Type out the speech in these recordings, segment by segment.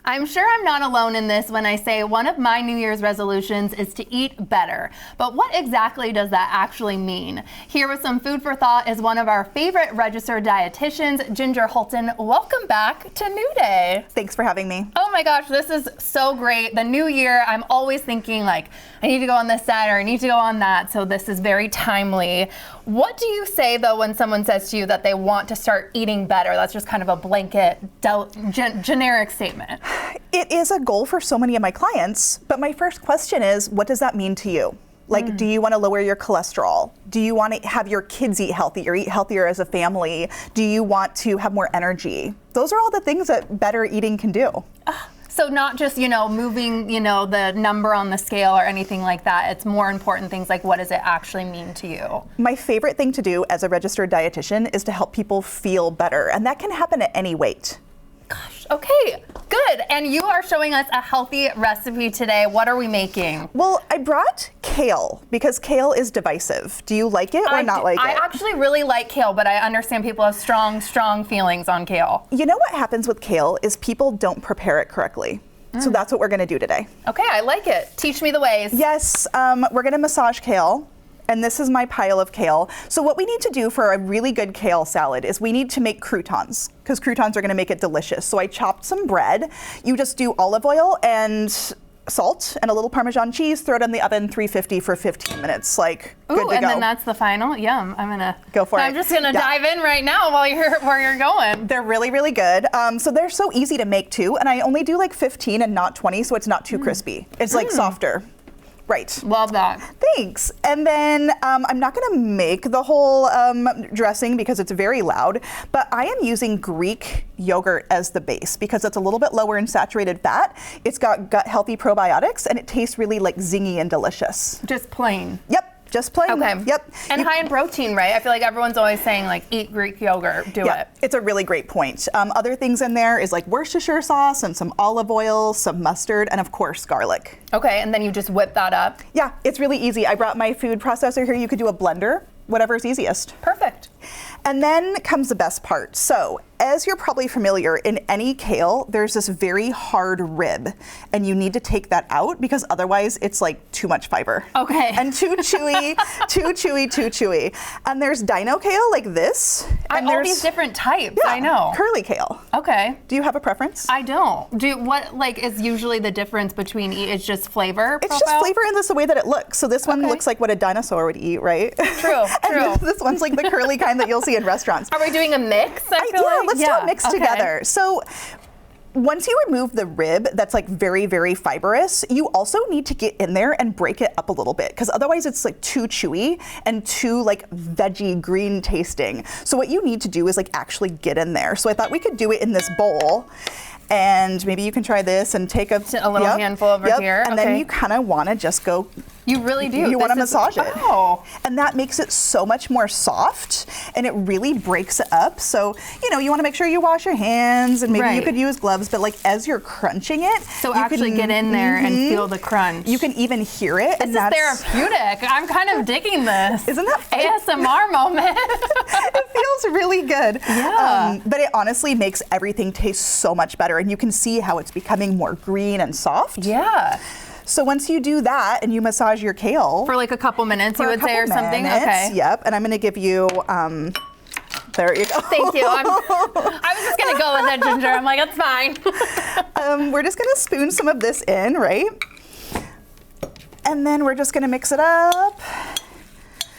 I'm sure I'm not alone in this when I say one of my New Year's resolutions is to eat better. But what exactly does that actually mean? Here with some food for thought is one of our favorite registered dietitians, Ginger Hultin. Welcome back to New Day. Thanks for having me. Oh my gosh, this is so great. The new year, I'm always thinking like, I need to go on this diet or I need to go on that. So this is very timely. What do you say though when someone says to you that they want to start eating better? That's just kind of a blanket, generic statement. It is a goal for so many of my clients, but my first question is, what does that mean to you? Like, do you want to lower your cholesterol? Do you want to have your kids eat healthy or eat healthier as a family? Do you want to have more energy? Those are all the things that better eating can do. So not just, moving, the number on the scale or anything like that. It's more important things like, what does it actually mean to you? My favorite thing to do as a registered dietitian is to help people feel better. And that can happen at any weight. Gosh, okay, good. And you are showing us a healthy recipe today. What are we making? Well, I brought kale because kale is divisive. Do you like it or not like it? I actually really like kale, but I understand people have strong feelings on kale. You know what happens with kale is people don't prepare it correctly. So that's what we're gonna do today. Okay, I like it. Teach me the ways. Yes, we're gonna massage kale. And this is my pile of kale. So what we need to do for a really good kale salad is we need to make croutons, because croutons are gonna make it delicious. So I chopped some bread. You just do olive oil and salt and a little Parmesan cheese, throw it in the oven 350 for 15 minutes, like good to go. And then that's the final? Yum, I'm gonna go for it. I'm just gonna dive in right now while you're going. They're really, really good. So they're so easy to make too, and I only do like 15 and not 20, so it's not too crispy. It's like softer. Right. Love that. Thanks. And then I'm not going to make the whole dressing because it's very loud, but I am using Greek yogurt as the base because it's a little bit lower in saturated fat. It's got gut healthy probiotics and it tastes really like zingy and delicious. Just plain. Yep. Just plain. Okay. Yep. And high in protein, right? I feel like everyone's always saying like, eat Greek yogurt, do it. It's a really great point. Other things in there is like Worcestershire sauce and some olive oil, some mustard, and of course garlic. Okay, and then you just whip that up? Yeah, it's really easy. I brought my food processor here. You could do a blender, whatever's easiest. Perfect. And then comes the best part. So, as you're probably familiar, in any kale, there's this very hard rib, and you need to take that out because otherwise it's like too much fiber. Okay. And too chewy, too chewy. And there's dino kale like this. And all these different types, I know. Curly kale. Okay. Do you have a preference? I don't. What is usually the difference between it's just flavor It's profile? just flavor and just the way that it looks. So this one looks like what a dinosaur would eat, right? True. And this one's like the curly kind that you'll see in restaurants. Are we doing a mix? Let's do a mix together. So once you remove the rib that's like very, very fibrous, you also need to get in there and break it up a little bit because otherwise it's like too chewy and too like veggie green tasting. So what you need to do is like actually get in there. So I thought we could do it in this bowl. And maybe you can try this and take a little handful over here. And then you kind of want to just go. You really do. You want to massage it. Oh. And that makes it so much more soft and it really breaks it up. So, you want to make sure you wash your hands and maybe you could use gloves, but like as you're crunching it. So actually get in there and feel the crunch. You can even hear it. This is therapeutic. I'm kind of digging this. Isn't that fun? ASMR moment. It feels really good. Yeah. But it honestly makes everything taste so much better and you can see how it's becoming more green and soft. Yeah. So once you do that and you massage your kale. For like a couple minutes, you would say, or something? Okay. Yep. And I'm going to give you, there you go. Thank you. I was just going to go with it, Ginger. I'm like, that's fine. We're just going to spoon some of this in, right? And then we're just going to mix it up.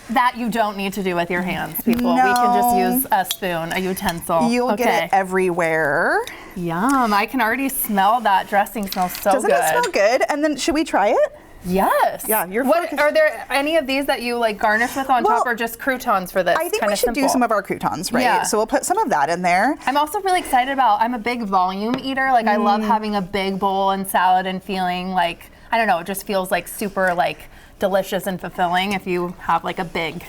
That you don't need to do with your hands, people. No. We can just use a spoon, a utensil. You'll get it everywhere. Yum. I can already smell that dressing. Smells so Doesn't good. Doesn't it smell good? And then should we try it? Yes. Yeah. Are there any of these that you like garnish with on top or just croutons for this? I think we should do some of our croutons, right? Yeah. So we'll put some of that in there. I'm also really excited I'm a big volume eater. Like I love having a big bowl and salad and feeling like, I don't know, it just feels like super like delicious and fulfilling if you have like a big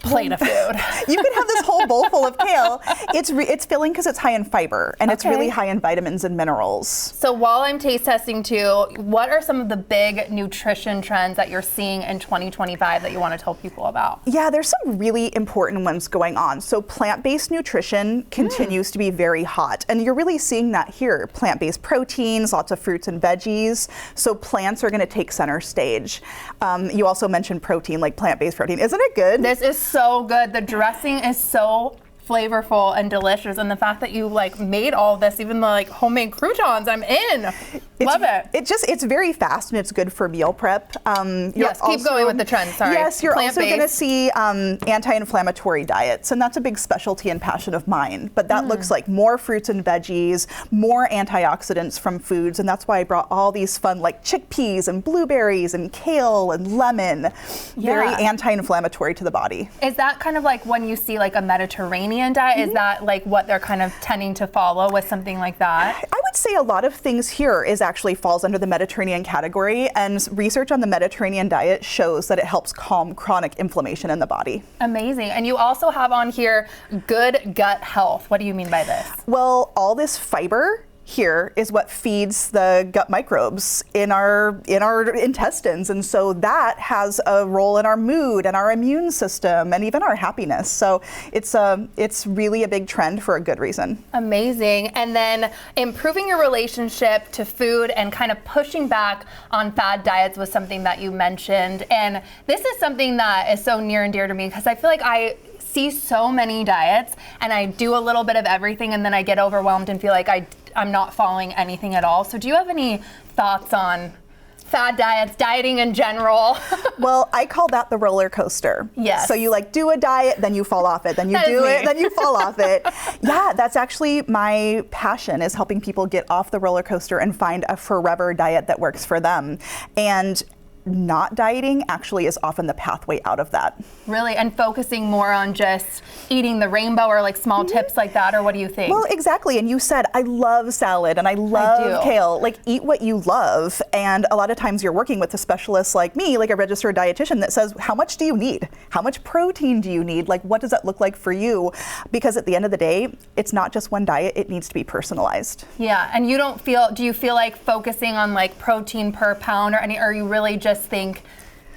plate of food. You can have this whole bowl full of kale. It's filling because it's high in fiber and it's really high in vitamins and minerals. So while I'm taste testing too, what are some of the big nutrition trends that you're seeing in 2025 that you want to tell people about? Yeah, there's some really important ones going on. So plant-based nutrition continues to be very hot, and you're really seeing that here. Plant-based proteins, lots of fruits and veggies. So plants are going to take center stage. You also mentioned protein, like plant-based protein. Isn't it good? This is so good. The dressing is so flavorful and delicious, and the fact that you like made all this, even the like homemade croutons, I'm in. Love it. It's very fast and it's good for meal prep. Yes, keep going with the trend. Sorry. Yes, you're also going to see anti-inflammatory diets, and that's a big specialty and passion of mine. But that looks like more fruits and veggies, more antioxidants from foods, and that's why I brought all these fun like chickpeas and blueberries and kale and lemon. Very anti-inflammatory to the body. Is that kind of like when you see like a Mediterranean diet? Is that like what they're kind of tending to follow with something like that? I would say a lot of things here actually falls under the Mediterranean category, and research on the Mediterranean diet shows that it helps calm chronic inflammation in the body. Amazing. And you also have on here good gut health. What do you mean by this? Well, all this fiber here is what feeds the gut microbes in our intestines, and so that has a role in our mood and our immune system and even our happiness. So it's really a big trend for a good reason. Amazing. And then improving your relationship to food and kind of pushing back on fad diets was something that you mentioned, and this is something that is so near and dear to me because I feel like I see so many diets and I do a little bit of everything and then I get overwhelmed and feel like I'm not following anything at all. So do you have any thoughts on fad diets, dieting in general? Well, I call that the roller coaster. Yes. So you like do a diet, then you fall off it, then you do it, then you fall off it. Yeah, that's actually my passion, is helping people get off the roller coaster and find a forever diet that works for them. And not dieting actually is often the pathway out of that. Really? And focusing more on just eating the rainbow or like small tips like that, or what do you think? Well, exactly. And you said, I love salad and I love kale. Like, eat what you love. And a lot of times you're working with a specialist like me, like a registered dietitian, that says, how much do you need? How much protein do you need? Like, what does that look like for you? Because at the end of the day, it's not just one diet, it needs to be personalized. Yeah, and do you feel like focusing on like protein per pound or you really just think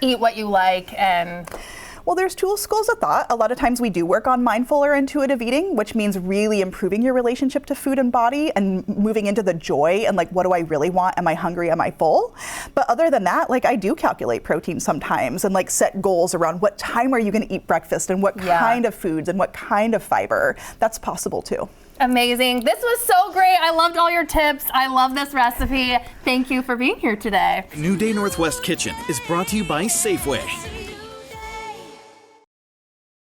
eat what you like? And well, there's two schools of thought. A lot of times we do work on mindful or intuitive eating, which means really improving your relationship to food and body and moving into the joy and like, what do I really want? Am I hungry? Am I full? But other than that, like, I do calculate protein sometimes and like set goals around what time are you going to eat breakfast and what kind of foods and what kind of fiber. That's possible too. Amazing. This was so great. I loved all your tips. I love this recipe. Thank you for being here today. New Day Northwest Kitchen is brought to you by Safeway.